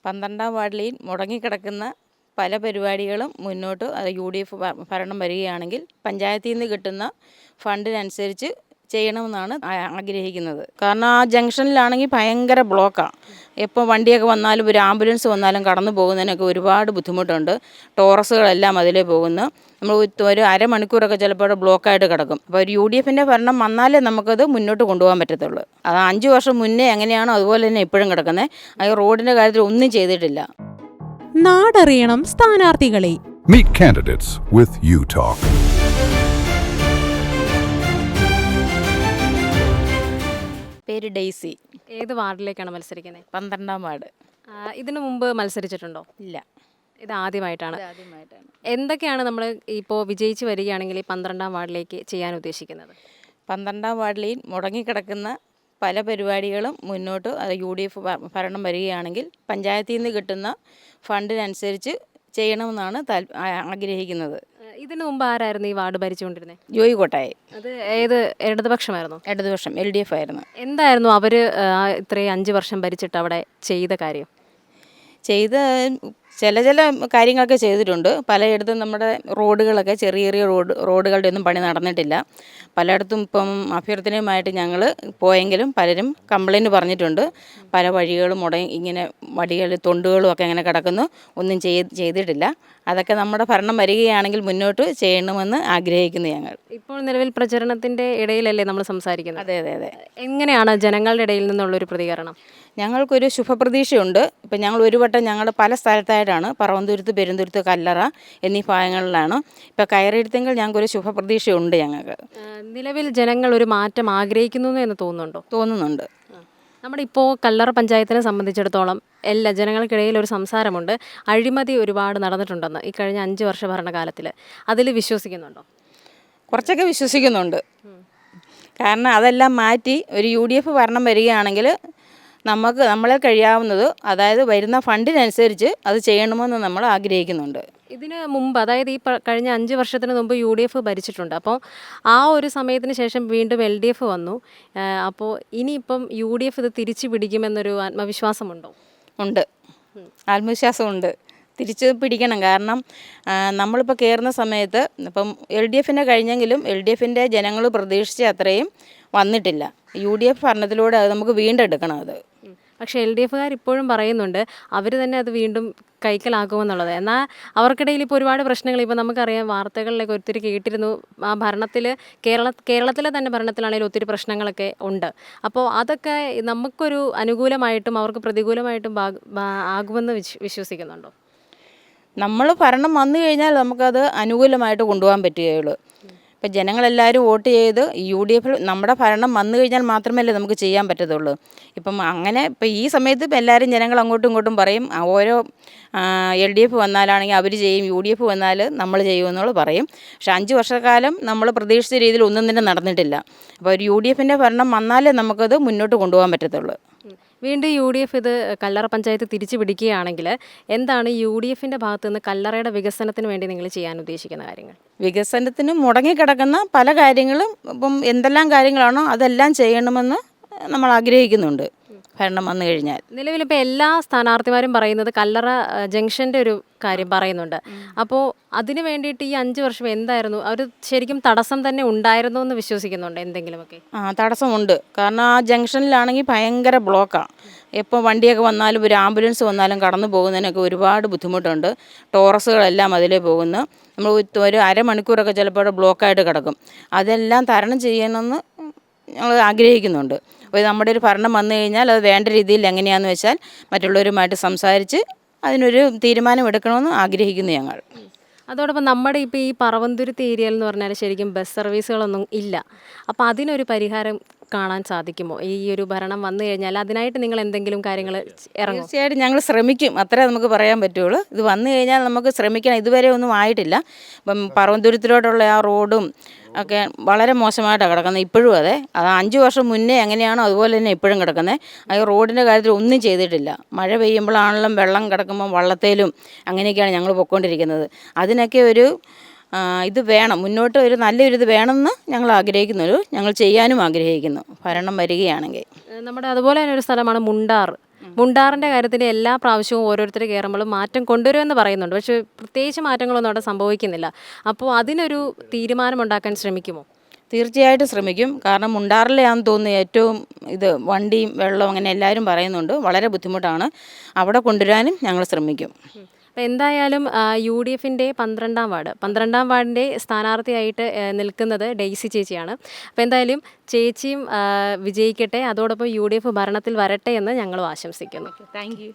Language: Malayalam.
12ാം വാർഡിൽ മുടങ്ങിക്കിടക്കുന്ന പല പരിപാടികളും മുന്നോട്ട് UDF ഭരണം വരികയാണെങ്കിൽ പഞ്ചായത്തിൽ നിന്ന് കിട്ടുന്ന ഫണ്ടിനനുസരിച്ച് ചെയ്യണമെന്നാണ് ആഗ്രഹിക്കുന്നത്. കാരണം ആ ജംഗ്ഷനിലാണെങ്കിൽ ഭയങ്കര ബ്ലോക്കാണ്. എപ്പോൾ വണ്ടിയൊക്കെ വന്നാലും ഒരു ആംബുലൻസ് വന്നാലും കടന്നു പോകുന്നതിനൊക്കെ ഒരുപാട് ബുദ്ധിമുട്ടുണ്ട്. ടോറസുകളെല്ലാം അതിലേ പോകുന്നു. നമ്മൾ ഒരു അരമണിക്കൂറൊക്കെ ചിലപ്പോൾ ബ്ലോക്കായിട്ട് കിടക്കും. അപ്പോൾ ഒരു UDFൻ്റെ ഭരണം വന്നാലേ നമുക്കത് മുന്നോട്ട് കൊണ്ടുപോകാൻ പറ്റത്തുള്ളൂ. അത് 5 വർഷം മുന്നേ എങ്ങനെയാണോ അതുപോലെ തന്നെ ഇപ്പോഴും കിടക്കുന്നത്. അത് റോഡിൻ്റെ കാര്യത്തിൽ ഒന്നും ചെയ്തിട്ടില്ല. നാടറിയണം സ്ഥാനാർത്ഥികളെ. Meet candidates with UTalk. പേര് ഡെയ്സി. ഏത് വാർഡിലേക്കാണ് മത്സരിക്കുന്നത്? 12ാം വാർഡ്. ഇതിനു മുമ്പ് മത്സരിച്ചിട്ടുണ്ടോ? ഇല്ല, ഇത് ആദ്യമായിട്ടാണ്. ആദ്യമായിട്ടാണ്. എന്തൊക്കെയാണ് നമ്മൾ ഇപ്പോൾ വിജയിച്ച് വരികയാണെങ്കിൽ ഈ 12ാം വാർഡിലേക്ക് ചെയ്യാൻ ഉദ്ദേശിക്കുന്നത്? 12ാം വാർഡിൽ മുടങ്ങിക്കിടക്കുന്ന പല പരിപാടികളും മുന്നോട്ട് UDF ഭരണം വരികയാണെങ്കിൽ പഞ്ചായത്തിൽ നിന്ന് കിട്ടുന്ന ഫണ്ടിനനുസരിച്ച് ചെയ്യണമെന്നാണ് ആഗ്രഹിക്കുന്നത്. ഇതിനു മുമ്പ് ആരായിരുന്നു ഈ വാർഡ് ഭരിച്ചുകൊണ്ടിരുന്നത്? ജോയി കോട്ടായി. അത് ഏത് ഇടതുപക്ഷമായിരുന്നു? ഇടതുപക്ഷം LDF ആയിരുന്നു. എന്തായിരുന്നു അവർ ഇത്രയും 5 വർഷം ഭരിച്ചിട്ട് അവിടെ ചെയ്ത കാര്യം? ചില കാര്യങ്ങളൊക്കെ ചെയ്തിട്ടുണ്ട്. പലയിടത്തും നമ്മുടെ റോഡുകളൊക്കെ ചെറിയ റോഡുകളുടെ ഒന്നും പണി നടന്നിട്ടില്ല. പലയിടത്തും ഇപ്പം അഭ്യർത്ഥനയുമായിട്ട് ഞങ്ങൾ പോയെങ്കിലും പലരും കംപ്ലയിൻറ്റ് പറഞ്ഞിട്ടുണ്ട്. പല വഴികളും ഇങ്ങനെ തൊണ്ടുകളും ഒക്കെ ഇങ്ങനെ കിടക്കുന്നു, ഒന്നും ചെയ്തിട്ടില്ല. അതൊക്കെ നമ്മുടെ ഭരണം വരികയാണെങ്കിൽ മുന്നോട്ട് ചെയ്യണമെന്ന് ആഗ്രഹിക്കുന്നു ഞങ്ങൾ. ഇപ്പോൾ നിലവിൽ പ്രചരണത്തിൻ്റെ ഇടയിലല്ലേ നമ്മൾ സംസാരിക്കുന്നത്? അതെ അതെ അതെ. എങ്ങനെയാണ് ജനങ്ങളുടെ ഇടയിൽ നിന്നുള്ളൊരു പ്രതികരണം? ഞങ്ങൾക്കൊരു ശുഭപ്രതീക്ഷയുണ്ട്. ഇപ്പം ഞങ്ങൾ ഒരു വട്ടം ഞങ്ങൾ പല സ്ഥലത്തായിട്ടാണ്, പറവന്തുരുത്ത്, പെരുന്തുരുത്ത്, കല്ലറ എന്നീ ഭാഗങ്ങളിലാണ്. ഇപ്പോൾ കയറിയെടുത്തെങ്കിൽ ഞങ്ങൾക്കൊരു ശുഭപ്രതീക്ഷയുണ്ട് ഞങ്ങൾക്ക്. നിലവിൽ ജനങ്ങൾ ഒരു മാറ്റം ആഗ്രഹിക്കുന്നു എന്ന് തോന്നുന്നുണ്ട്. നമ്മുടെ ഇപ്പോൾ കല്ലറ പഞ്ചായത്തിനെ സംബന്ധിച്ചിടത്തോളം എല്ലാ ജനങ്ങൾക്കിടയിൽ ഒരു സംസാരമുണ്ട്, അഴിമതി ഒരുപാട് നടന്നിട്ടുണ്ടെന്ന് ഈ കഴിഞ്ഞ 5 വർഷ ഭരണകാലത്തിൽ. അതിൽ വിശ്വസിക്കുന്നുണ്ടോ? കുറച്ചൊക്കെ വിശ്വസിക്കുന്നുണ്ട്. കാരണം അതെല്ലാം മാറ്റി ഒരു UDF ഭരണം വരികയാണെങ്കിൽ നമ്മളെ കഴിയാവുന്നത്, അതായത് വരുന്ന ഫണ്ടിനനുസരിച്ച് അത് ചെയ്യണമെന്ന് നമ്മൾ ആഗ്രഹിക്കുന്നുണ്ട്. ഇതിന് മുമ്പ്, അതായത് ഈ കഴിഞ്ഞ 5 വർഷത്തിന് മുമ്പ് UDF ഭരിച്ചിട്ടുണ്ട്. അപ്പോൾ ആ ഒരു സമയത്തിന് ശേഷം വീണ്ടും LDF വന്നു. അപ്പോൾ ഇനിയിപ്പം UDF ഇത് തിരിച്ചു പിടിക്കുമെന്നൊരു ആത്മവിശ്വാസമുണ്ടോ? ഉണ്ട്, ആത്മവിശ്വാസമുണ്ട്. തിരിച്ച് പിടിക്കണം. കാരണം നമ്മളിപ്പോൾ കയറുന്ന സമയത്ത് ഇപ്പം LDFനെ കഴിഞ്ഞെങ്കിലും LDFൻ്റെ ജനങ്ങൾ പ്രതീക്ഷിച്ച അത്രയും വന്നിട്ടില്ല. UDF ഭരണത്തിലൂടെ അത് നമുക്ക് വീണ്ടെടുക്കണം. അത് പക്ഷേ LDFകാർ ഇപ്പോഴും പറയുന്നുണ്ട് അവർ തന്നെ അത് വീണ്ടും കൈക്കലാക്കുമെന്നുള്ളത്. എന്നാൽ അവർക്കിടയിൽ ഇപ്പോൾ ഒരുപാട് പ്രശ്നങ്ങൾ, ഇപ്പോൾ നമുക്കറിയാം, വാർത്തകളിലൊക്കെ ഒത്തിരി കേട്ടിരുന്നു. ആ ഭരണത്തിൽ കേരളത്തിലെ തന്നെ ഭരണത്തിലാണെങ്കിലും ഒത്തിരി പ്രശ്നങ്ങളൊക്കെ ഉണ്ട്. അപ്പോൾ അതൊക്കെ നമുക്കൊരു അനുകൂലമായിട്ടും അവർക്ക് പ്രതികൂലമായിട്ടും ആകുമെന്ന് വിശ്വസിക്കുന്നുണ്ടോ? നമ്മൾ ഭരണം വന്നു കഴിഞ്ഞാൽ നമുക്കത് അനുകൂലമായിട്ട് കൊണ്ടുപോകാൻ പറ്റുകയുള്ളൂ. ഇപ്പം ജനങ്ങളെല്ലാവരും വോട്ട് ചെയ്ത് UDF നമ്മുടെ ഭരണം വന്നു കഴിഞ്ഞാൽ മാത്രമല്ലേ നമുക്ക് ചെയ്യാൻ പറ്റത്തുള്ളൂ. ഇപ്പം അങ്ങനെ ഇപ്പം ഈ സമയത്ത് ഇപ്പം എല്ലാവരും ജനങ്ങൾ അങ്ങോട്ടും ഇങ്ങോട്ടും പറയും, ഓരോ LDF വന്നാലാണെങ്കിൽ അവർ ചെയ്യും, UDF വന്നാൽ നമ്മൾ ചെയ്യുമെന്നുള്ളത് പറയും. പക്ഷെ 5 വർഷക്കാലം നമ്മൾ പ്രതീക്ഷിച്ച രീതിയിൽ ഒന്നും തന്നെ നടന്നിട്ടില്ല. അപ്പോൾ ഒരു UDFൻ്റെ ഭരണം വന്നാലേ നമുക്കത് മുന്നോട്ട് കൊണ്ടുപോകാൻ പറ്റത്തുള്ളൂ. വീണ്ടും UDF ഇത് കല്ലറ പഞ്ചായത്ത് തിരിച്ചു പിടിക്കുകയാണെങ്കിൽ എന്താണ് UDFൻ്റെ ഭാഗത്തു നിന്ന് കല്ലറയുടെ വികസനത്തിന് വേണ്ടി നിങ്ങൾ ചെയ്യാൻ ഉദ്ദേശിക്കുന്ന കാര്യങ്ങൾ? വികസനത്തിന് മുടങ്ങിക്കിടക്കുന്ന പല കാര്യങ്ങളും, ഇപ്പം എന്തെല്ലാം കാര്യങ്ങളാണോ അതെല്ലാം ചെയ്യണമെന്ന് നമ്മൾ ആഗ്രഹിക്കുന്നുണ്ട് ഭരണം വന്നു കഴിഞ്ഞാൽ. നിലവിലിപ്പോൾ എല്ലാ സ്ഥാനാർത്ഥിമാരും പറയുന്നത് കല്ലറ ജംഗ്ഷൻ്റെ ഒരു കാര്യം പറയുന്നുണ്ട്. അപ്പോൾ അതിന് വേണ്ടിയിട്ട് ഈ 5 വർഷം എന്തായിരുന്നു, അവർ ശരിക്കും തടസ്സം തന്നെ ഉണ്ടായിരുന്നു എന്ന് വിശ്വസിക്കുന്നുണ്ട് എന്തെങ്കിലുമൊക്കെ? തടസ്സമുണ്ട്. കാരണം ആ ജംഗ്ഷനിലാണെങ്കിൽ ഭയങ്കര ബ്ലോക്കാണ്. എപ്പോൾ വണ്ടിയൊക്കെ വന്നാലും ഒരു ആംബുലൻസ് വന്നാലും കടന്നു പോകുന്നതിനൊക്കെ ഒരുപാട് ബുദ്ധിമുട്ടുണ്ട്. ടോറസുകളെല്ലാം അതിലേ പോകുന്നു. നമ്മൾ ഒരു അരമണിക്കൂറൊക്കെ ചിലപ്പോൾ ബ്ലോക്കായിട്ട് കിടക്കും. അതെല്ലാം തരണം ചെയ്യണമെന്ന് ഞങ്ങൾ ആഗ്രഹിക്കുന്നുണ്ട്. അപ്പോൾ നമ്മുടെ ഒരു ഭരണം വന്നു കഴിഞ്ഞാൽ അത് വേണ്ട രീതിയിൽ എങ്ങനെയാണെന്ന് വെച്ചാൽ മറ്റുള്ളവരുമായിട്ട് സംസാരിച്ച് അതിനൊരു തീരുമാനം എടുക്കണമെന്ന് ആഗ്രഹിക്കുന്നു ഞങ്ങൾ. അതോടൊപ്പം നമ്മുടെ ഇപ്പോൾ ഈ പറവന്തുരുത്ത് ഏരിയയിൽ എന്ന് പറഞ്ഞാൽ ശരിക്കും ബസ് സർവീസുകളൊന്നും ഇല്ല. അപ്പോൾ അതിനൊരു പരിഹാരം കാണാൻ സാധിക്കുമോ ഈ ഒരു ഭരണം വന്നു കഴിഞ്ഞാൽ? അതിനായിട്ട് നിങ്ങൾ എന്തെങ്കിലും കാര്യങ്ങൾ ഇറങ്ങും? തീർച്ചയായിട്ടും ഞങ്ങൾ ശ്രമിക്കും, അത്രേ നമുക്ക് പറയാൻ പറ്റുള്ളൂ. ഇത് വന്നു കഴിഞ്ഞാൽ നമുക്ക് ശ്രമിക്കണം. ഇതുവരെ ഒന്നും ആയിട്ടില്ല. ഇപ്പം പറവന്തുരുത്തിലോട്ടുള്ള ആ റോഡും ഒക്കെ വളരെ മോശമായിട്ടാണ് കിടക്കുന്നത്. ഇപ്പോഴും അത് 5 വർഷം മുന്നേ എങ്ങനെയാണോ അതുപോലെ തന്നെ ഇപ്പോഴും കിടക്കുന്നത്. ആ റോഡിൻ്റെ കാര്യത്തിൽ ഒന്നും ചെയ്തിട്ടില്ല. മഴ പെയ്യുമ്പോഴാണെങ്കിലും വെള്ളം കിടക്കുമ്പോൾ വള്ളത്തേലും അങ്ങനെയൊക്കെയാണ് ഞങ്ങൾ പൊയ്ക്കൊണ്ടിരിക്കുന്നത്. അതിനൊക്കെ ഒരു ഇത് വേണം, മുന്നോട്ട് ഒരു നല്ലൊരിത് വേണമെന്ന് ഞങ്ങൾ ആഗ്രഹിക്കുന്നു, ഞങ്ങൾ ചെയ്യാനും ആഗ്രഹിക്കുന്നു ഭരണം വരികയാണെങ്കിൽ. നമ്മുടെ അതുപോലെ തന്നെ ഒരു സ്ഥലമാണ് മുണ്ടാർ. മുണ്ടാറിൻ്റെ കാര്യത്തിൽ എല്ലാ പ്രാവശ്യവും ഓരോരുത്തർ കയറുമ്പോഴും മാറ്റം കൊണ്ടുവരുമെന്ന് പറയുന്നുണ്ട്, പക്ഷേ പ്രത്യേകിച്ച് മാറ്റങ്ങളൊന്നും അവിടെ സംഭവിക്കുന്നില്ല. അപ്പോൾ അതിനൊരു തീരുമാനമുണ്ടാക്കാൻ ശ്രമിക്കുമോ? തീർച്ചയായിട്ടും ശ്രമിക്കും. കാരണം മുണ്ടാറിലെയാണെന്ന് തോന്നുന്നു ഏറ്റവും ഇത് വണ്ടിയും വെള്ളവും അങ്ങനെ എല്ലാവരും പറയുന്നുണ്ട്, വളരെ ബുദ്ധിമുട്ടാണ്. അവിടെ കൊണ്ടുവരാനും ഞങ്ങൾ ശ്രമിക്കും. അപ്പോൾ എന്തായാലും UDFൻ്റെ 12ാം വാർഡിൻ്റെ സ്ഥാനാർത്ഥിയായിട്ട് നിൽക്കുന്നത് ഡെയ്സി ചേച്ചിയാണ്. അപ്പോൾ എന്തായാലും ചേച്ചിയും വിജയിക്കട്ടെ, അതോടൊപ്പം UDF ഭരണത്തിൽ വരട്ടെ എന്ന് ഞങ്ങളും ആശംസിക്കുന്നു. Thank you.